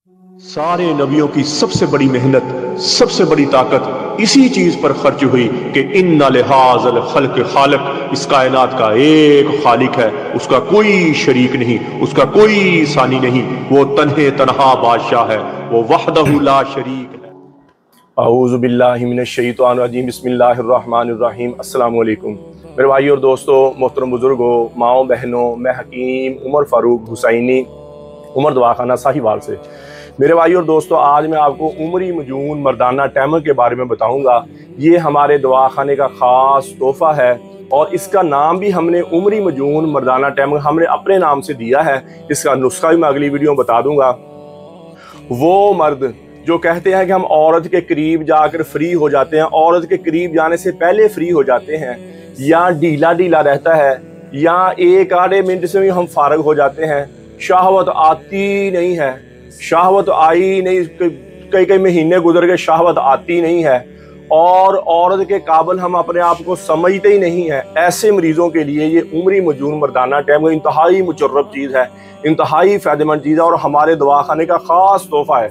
सारे नबियों की सबसे बड़ी मेहनत, सबसे बड़ी ताकत इसी चीज पर खर्च हुई कि इन्ना लिहाज़ल खल्क़ खालिक, इस कायनात का एक खालिक है, उसका कोई शरीक नहीं, उसका कोई सानी नहीं, वो तन्हे तन्हा बादशाह है, वो वहदहु ला शरीक है। औज़ु बिल्लाहि मिनश शैतानिर रजीम, बिस्मिल्लाहिर रहमानिर रहीम। अस्सलामु अलैकुम मेरे भाई और दोस्तों, मोहतरम बुजुर्गों, माओ बहनों, मैं हकीम उमर फारूक हुसैनी, उमर दवाखाना साहिवाल से। मेरे भाई और दोस्तों, आज मैं आपको उमरी मजून मर्दाना टैमर के बारे में बताऊंगा। ये हमारे दवाखाने का ख़ास तोहफ़ा है और इसका नाम भी हमने उमरी मजून मर्दाना टैमर हमने अपने नाम से दिया है। इसका नुस्खा भी मैं अगली वीडियो में बता दूंगा। वो मर्द जो कहते हैं कि हम औरत के करीब जाकर फ्री हो जाते हैं, औरत के करीब जाने से पहले फ्री हो जाते हैं, या ढीला ढीला रहता है, या एक आधे मिनट से भी हम फारग हो जाते हैं, शहवत आती नहीं है, शहवत आई नहीं, कई कई महीने गुजर गए, शहवत आती नहीं है और औरत के काबिल हम अपने आप को समझते ही नहीं है। ऐसे मरीजों के लिए ये उमरी मजून मर्दाना टैमर इंतहाई मुजर्रब चीज़ है, इंतहाई फ़ायदेमंद चीज़ है और हमारे दवाखाने का ख़ास तोहफ़ा है।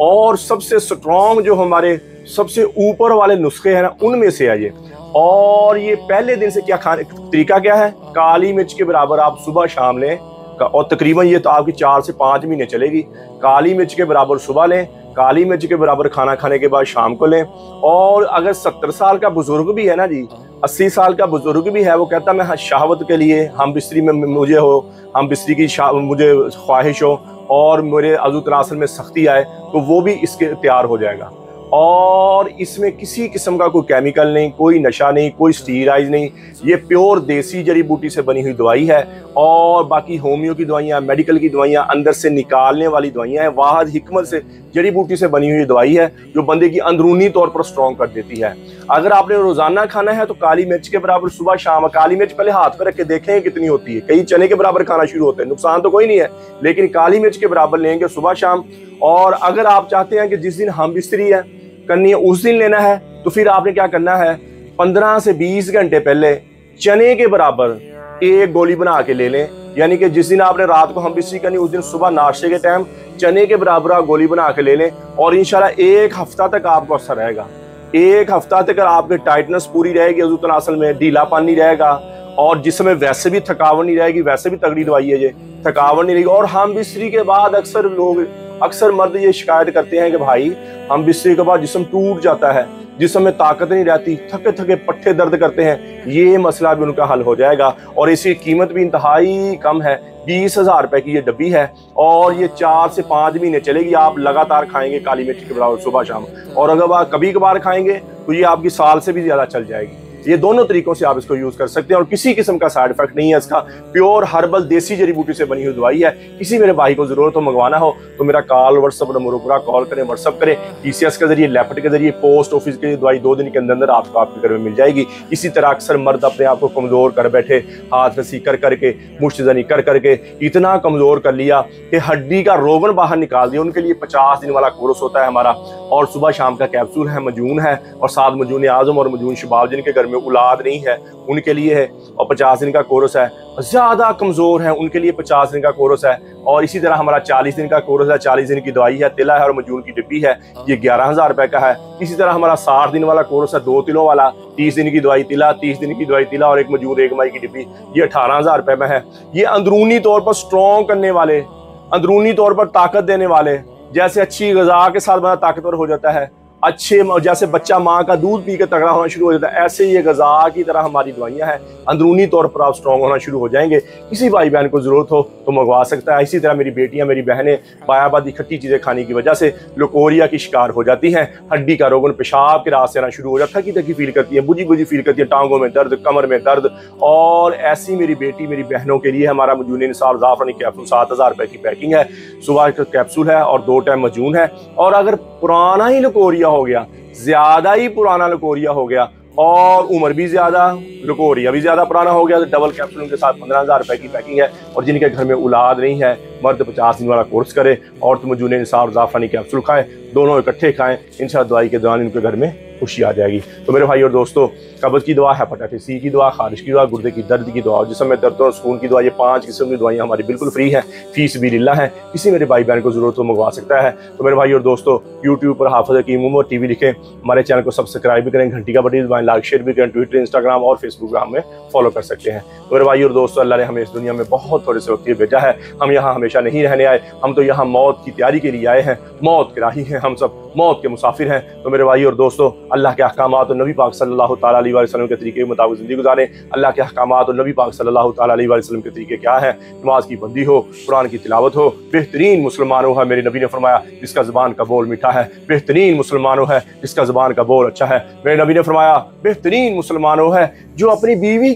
और सबसे स्ट्रॉन्ग जो हमारे सबसे ऊपर वाले नुस्खे हैं ना, उनमें से है ये। और ये पहले दिन से क्या खाने तरीका क्या है, काली मिर्च के बराबर आप सुबह शाम लें और तकरीबन ये तो आपकी 4 से 5 महीने चलेगी। काली मिर्च के बराबर सुबह लें, काली मिर्च के बराबर खाना खाने के बाद शाम को लें। और अगर 70 साल का बुजुर्ग भी है ना जी, 80 साल का बुजुर्ग भी है, वो कहता मैं शहावत के लिए हम बिस्तरी में मुझे हो, हम बिस्तरी की मुझे ख्वाहिश हो और मेरे अज़ू तनासुल में सख्ती आए, तो वो भी इसके तैयार हो जाएगा। और इसमें किसी किस्म का कोई केमिकल नहीं, कोई नशा नहीं, कोई स्टीराइज नहीं, ये प्योर देसी जड़ी बूटी से बनी हुई दवाई है। और बाकी होमियो की दवाइयाँ, मेडिकल की दवाइयाँ, अंदर से निकालने वाली दवाइयाँ हैं, वाहद हिकमत से जड़ी बूटी से बनी हुई दवाई है जो बंदे की अंदरूनी तौर पर स्ट्रॉन्ग कर देती है। अगर आपने रोजाना खाना है तो काली मिर्च के बराबर सुबह शाम, काली मिर्च पहले हाथ पर रख के देखें कितनी होती है, कई चने के बराबर खाना शुरू होते हैं, नुकसान तो कोई नहीं है, लेकिन काली मिर्च के बराबर लेंगे सुबह शाम। और अगर आप चाहते हैं कि जिस दिन हम बिस्तरी है करनी है उस दिन लेना है, तो फिर आपने क्या करना है, 15 से 20 घंटे पहले चने के बराबर एक गोली बना के ले लें। यानी कि जिस दिन आपने रात को हम बिस्तरी करनी, उस दिन सुबह नाश्ते के टाइम चने के बराबर आप गोली बना के ले लें और इंशाल्लाह 1 हफ्ता तक आपको असर रहेगा। 1 हफ्ता तक आपकी टाइटनेस पूरी रहेगी, अज़ू तनासुल में ढीलापन नहीं रहेगा और जिसमें वैसे भी थकावट नहीं रहेगी। वैसे भी तगड़ी दवाई है ये, थकावट नहीं रहेगी। और हम बिस्तरी के बाद अक्सर मर्द ये शिकायत करते हैं कि भाई हम बिस्तरी के बाद जिस्म टूट जाता है, जिस्म में ताकत नहीं रहती, थके थके पट्टे दर्द करते हैं। ये मसला भी उनका हल हो जाएगा और इसकी कीमत भी इंतहाई कम है, 20,000 रुपए की ये डब्बी है और ये 4 से 5 महीने चलेगी। आप लगातार खाएंगे काली मिर्च के बराबर सुबह शाम, और अगर आप कभी कभार खाएंगे तो ये आपकी साल से भी ज्यादा चल जाएगी। ये दोनों तरीकों से आप इसको यूज कर सकते हैं और किसी किस्म का साइड इफेक्ट नहीं है इसका। प्योर हर्बल देसी जड़ी बूटी से बनी हुई दवाई है। किसी मेरे भाई को जरूरत हो, मंगवाना हो तो मेरा कॉल व्हाट्सएप नंबर पर कॉल करें, व्हाट्सएप करें। TCS के जरिए, लेफ्ट के जरिए, पोस्ट ऑफिस के दवाई 2 दिन के अंदर आपको आपके घर में मिल जाएगी। इसी तरह अक्सर मर्द अपने आप को कमजोर कर बैठे, हाथ रस्सी कर करके, मुश्तजनी कर करके इतना कमजोर कर लिया कि हड्डी का रोगन बाहर निकाल दिया। उनके लिए 50 दिन वाला कोर्स होता है हमारा और सुबह शाम का कैप्सूल है, मजून है और साथ मजून आजम और मजून शबाब, जिनके घर में औलाद नहीं है उनके लिए है और 50 दिन का कोर्स है। ज्यादा कमजोर है उनके लिए 50 दिन का कोर्स है। और इसी तरह हमारा 40 दिन का कोर्स है, 40 दिन की दवाई है, तिला है और मजून की डिब्बी है, ये 11,000 रुपए का है। इसी तरह हमारा 60 दिन वाला कोर्स है, 2 तिलों वाला, 30 दिन की दवाई तिला, 30 दिन की दवाई तिला और एक मजून 1 माही की डिब्बी, ये 18,000 रुपए में है। ये अंदरूनी तौर पर स्ट्रॉन्ग करने वाले, अंदरूनी तौर पर ताकत देने वाले, जैसे अच्छी ग़िज़ा के साथ बंदा ताकतवर हो जाता है, अच्छे जैसे बच्चा माँ का दूध पी के तगड़ा होना शुरू हो जाता है, ऐसे ये ग़िज़ा की तरह हमारी दवाइयाँ हैं। अंदरूनी तौर पर आप स्ट्रॉन्ग होना शुरू हो जाएंगे। किसी भाई बहन को ज़रूरत हो तो मंगवा सकता है। इसी तरह मेरी बेटियाँ, मेरी बहनें बायाबादी खट्टी चीज़ें खाने की वजह से लकोरिया की शिकार हो जाती हैं, हड्डी का रोगन, पेशाब के रास्ते आना शुरू हो जाता है, थकी थकी फील करती है, बुझी बुझी फील करती है, टांगों में दर्द, कमर में दर्द। और ऐसी मेरी बेटी, मेरी बहनों के लिए हमारा मजून इंसाफ ज़ाफ़रानी कैप्सूल 7,000 रुपए की पैकिंग है। सुबह का कैप्सूल है और 2 टाइम मजून है। और अगर पुराना ही लकोरिया हो गया, ज्यादा ही पुराना लकोरिया हो गया और उम्र भी ज्यादा, लकोरिया भी ज्यादा पुराना हो गया, तो डबल कैप्सूल के साथ 15,000 रुपए की पैकिंग है। और जिनके घर में औलाद नहीं है, मर्द 50 दिन वाला कोर्स करे और मजून इंसाफ ज़ाफ़रानी कैप्सूल खाएं, दोनों इकट्ठे खाएं, इंशाअल्लाह दवाई के दौरान इनके घर में खुशी आ जाएगी। तो मेरे भाई और दोस्तों, कब्ज़ की दुआ, हेपेटाइटिस सी की दुआ, खारिश की दुआ, गुर्दे की दर्द की दुआ और जिस्म में दर्द और सुकून की दुआ, ये 5 किस्म की दुआएं हमारी बिल्कुल फ्री हैं, फीस भी लिल्लाह है। किसी मेरे भाई बहन को ज़रूरत तो मंगवा सकता है। तो मेरे भाई और दोस्तों, यूट्यूब पर हाफिज़ हकीम उमर TV लिखें, हमारे चैनल को सब्सक्राइब भी करें, घंटी का बटन दबाएं, लाइक शेयर भी करें, ट्विटर, इंस्टाग्राम और फेसबुक पर हमें फॉलो कर सकते हैं। तो मेरे भाई और दोस्तों, अल्लाह ने हमें इस दुनिया में बहुत थोड़े से वक्त भेजा है। हम यहाँ हमेशा नहीं रहने आए, हम तो यहाँ मौत की तैयारी के लिए आए हैं, मौत के राही हैं, हम सब मौत के मुसाफिर हैं। तो मेरे भाई और दोस्तों, अल्लाह के अहकामात और नबी पाक सल्लल्लाहु ताला अलैहि वसल्लम के तरीके के मुताबिक ज़िंदगी गुजारें। अल्लाह के अहकामात और नबी पाक सल्लल्लाहु ताला अलैहि वसल्लम के तरीके क्या हैं? नमाज की बंदी हो, कुरान की तिलावत हो, बेहतरीन मुसलमान हो है, मेरे नबी ने फरमाया जिसका ज़बान का बोल मीठा है, बेहतरीन मुसलमान हो है जिसका ज़बान का बोल अच्छा है। मेरे नबी ने फरमाया बेहतरीन मुसलमान हो है जो अपनी बीवी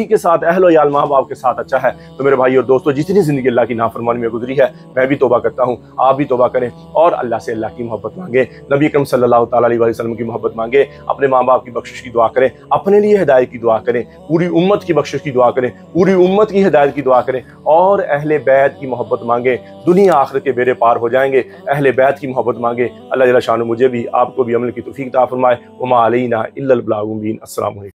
के साथ अहल याल माँ बाप के साथ अच्छा है। तो मेरे भाई और दोस्तों, जितनी ज़िंदगी अल्लाह की नाफरमानी में गुजरी है, मैं भी तौबा करता हूँ, आप भी तौबा करें और अल्लाह से अल्लाह की मोहब्बत मांगे, नबी अकरम सल्लल्लाहु ताला अलैहि वसल्लम की मोहब्बत मांगे, अपने माँ बाप की बख्शिश की दुआ करें, अपने लिए हिदायत की दुआ करें, पूरी उम्मत की बख्शिश की दुआ करें, पूरी उम्मत की हिदायत की दुआ करें और अहले बैत की मोहब्बत मांगे। दुनिया आखिरत के बेड़े पार हो जाएंगे, अहले बैत की मोहब्बत मांगे। अल्लाह जल्ल शान मुझे भी आपको भी अमल की तौफीक अता फरमाए। वमा अलैना इल्लल बलागुल मुबीन। अस्सलाम वालेकुम।